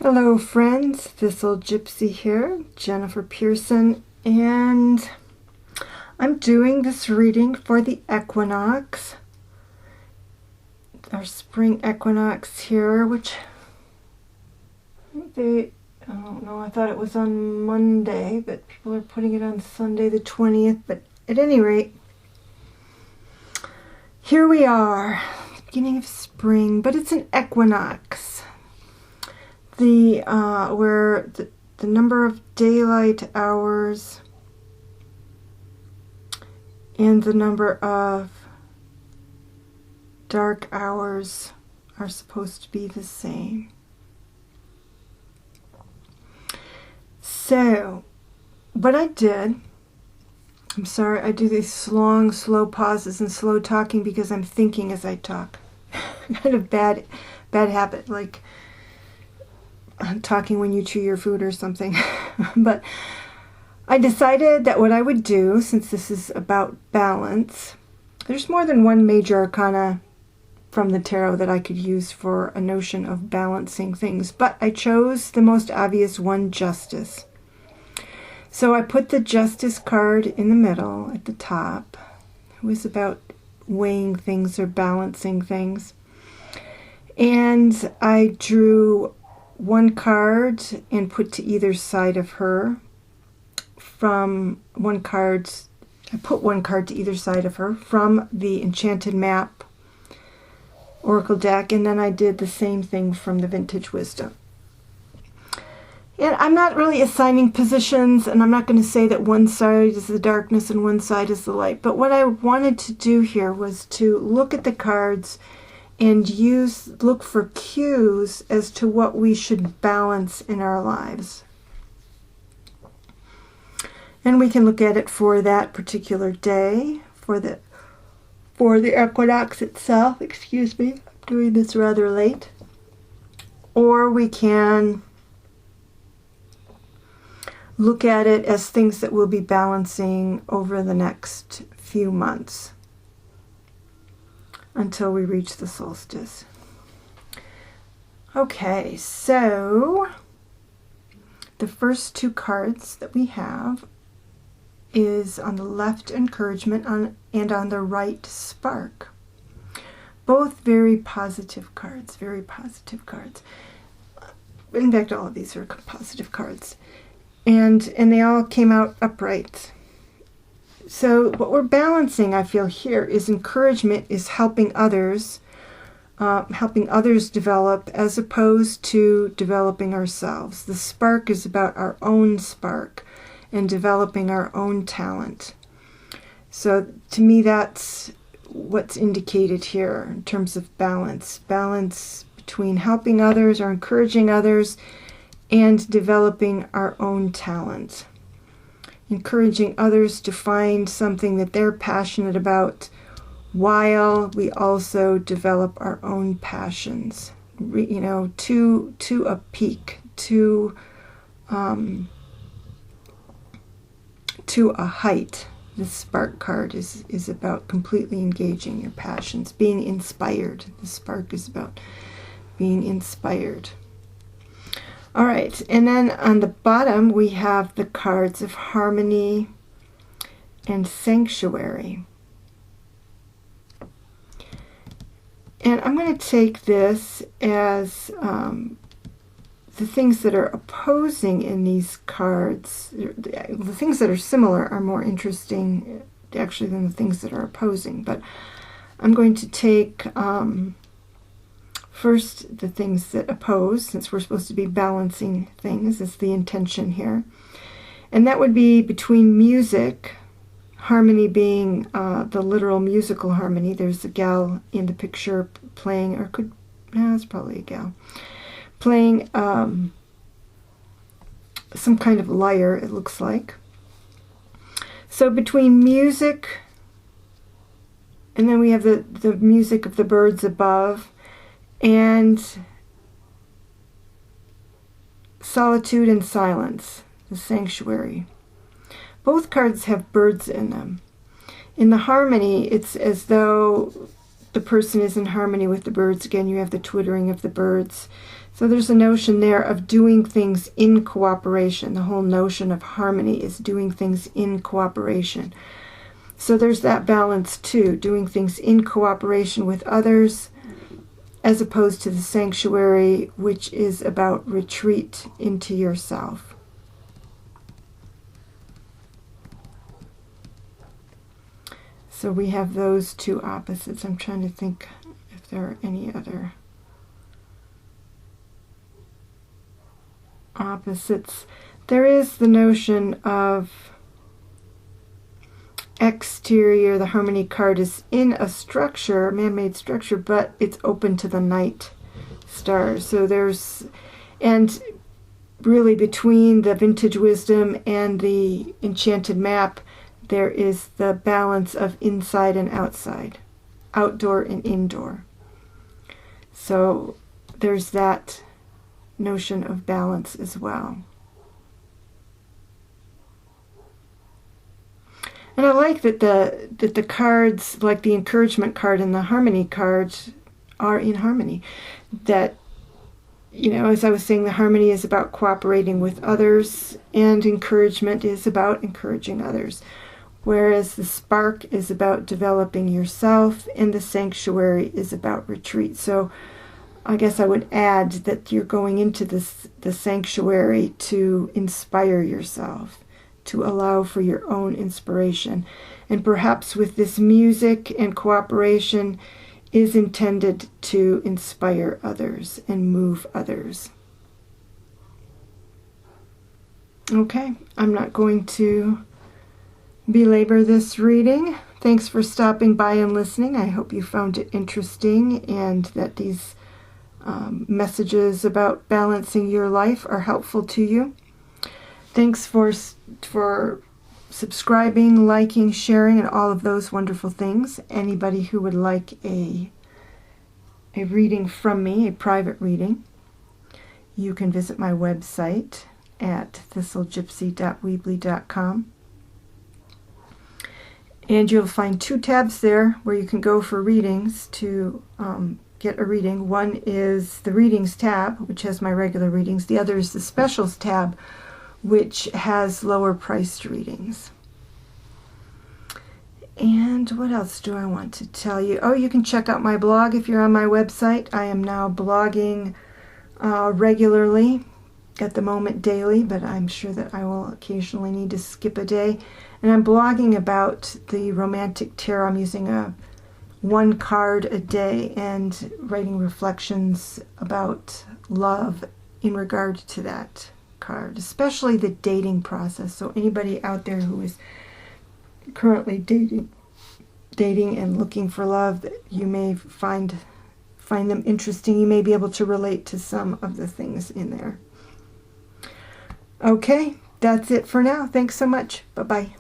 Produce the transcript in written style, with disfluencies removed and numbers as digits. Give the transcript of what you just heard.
Hello friends, this old gypsy here, Jennifer Pearson, and I'm doing this reading for the equinox, our spring equinox here, which I don't know, I thought it was on Monday, but people are putting it on Sunday the 20th, but at any rate, here we are, beginning of spring, but it's an equinox. Where the number of daylight hours and the number of dark hours are supposed to be the same. So, what I did, I'm sorry, I do these long, slow pauses and slow talking because I'm thinking as I talk. Kind of bad habit, like talking when you chew your food or something. But I decided that what I would do, since this is about balance, there's more than one major arcana from the tarot that I could use for a notion of balancing things, but I chose the most obvious one, Justice. So I put the Justice card in the middle at the top. It was about weighing things or balancing things. And I drew one card and put to either side of her. I put one card to either side of her from the Enchanted Map Oracle deck, and then I did the same thing from the Vintage Wisdom. And I'm not really assigning positions, and I'm not going to say that one side is the darkness and one side is the light, but what I wanted to do here was to look at the cards and look for cues as to what we should balance in our lives. And we can look at it for that particular day, for the equinox itself. Excuse me, I'm doing this rather late. Or we can look at it as things that we'll be balancing over the next few months, until we reach the solstice. Okay, so the first two cards that we have is on the left, Encouragement, and on the right, Spark. Both very positive cards, very positive cards. In fact, all of these are positive cards. And they all came out upright. So what we're balancing, I feel here, is encouragement, is helping others develop as opposed to developing ourselves. The spark is about our own spark and developing our own talent. So to me, that's what's indicated here in terms of balance. Balance between helping others or encouraging others and developing our own talent. Encouraging others to find something that they're passionate about while we also develop our own passions, to a peak, to a height. The Spark card is about completely engaging your passions, being inspired. The Spark is about being inspired. All right, and then on the bottom we have the cards of Harmony and Sanctuary. And I'm going to take this as the things that are opposing in these cards. The things that are similar are more interesting, actually, than the things that are opposing. But I'm going to take first the things that oppose, since we're supposed to be balancing things, is the intention here. And that would be between music, harmony being the literal musical harmony. There's a gal in the picture playing, it's probably a gal, playing some kind of lyre, it looks like. So between music, and then we have the music of the birds above, and solitude and silence, the sanctuary. Both cards have birds in them. In the harmony, it's as though the person is in harmony with the birds. Again, you have the twittering of the birds. So there's a notion there of doing things in cooperation. The whole notion of harmony is doing things in cooperation. So there's that balance too, doing things in cooperation with others, as opposed to the sanctuary, which is about retreat into yourself. So we have those two opposites. I'm trying to think if there are any other opposites. There is the notion of exterior. The harmony card is in a structure, man-made structure, but it's open to the night stars. So there's, and really between the vintage wisdom and the enchanted map, there is the balance of inside and outside, outdoor and indoor. So there's that notion of balance as well. And I like that the cards, like the encouragement card and the harmony cards, are in harmony. That, you know, as I was saying, the harmony is about cooperating with others, and encouragement is about encouraging others. Whereas the spark is about developing yourself, and the sanctuary is about retreat. So I guess I would add that you're going into the sanctuary to inspire yourself, to allow for your own inspiration. And perhaps with this music and cooperation is intended to inspire others and move others. Okay, I'm not going to belabor this reading. Thanks for stopping by and listening. I hope you found it interesting and that these messages about balancing your life are helpful to you. Thanks for subscribing, liking, sharing, and all of those wonderful things. Anybody who would like a reading from me, a private reading, you can visit my website at thistlegypsy.weebly.com. And you'll find 2 tabs there where you can go for readings to get a reading. One is the readings tab, which has my regular readings. The other is the specials tab, which has lower priced readings. And what else do I want to tell you? Oh, you can check out my blog if you're on my website. I am now blogging regularly, at the moment daily, but I'm sure that I will occasionally need to skip a day. And I'm blogging about the romantic tarot. I'm using 1 card a day and writing reflections about love in regard to that card, especially the dating process. So anybody out there who is currently dating and looking for love, you may find them interesting. You may be able to relate to some of the things in there. Okay, that's it for now. Thanks so much. Bye-bye.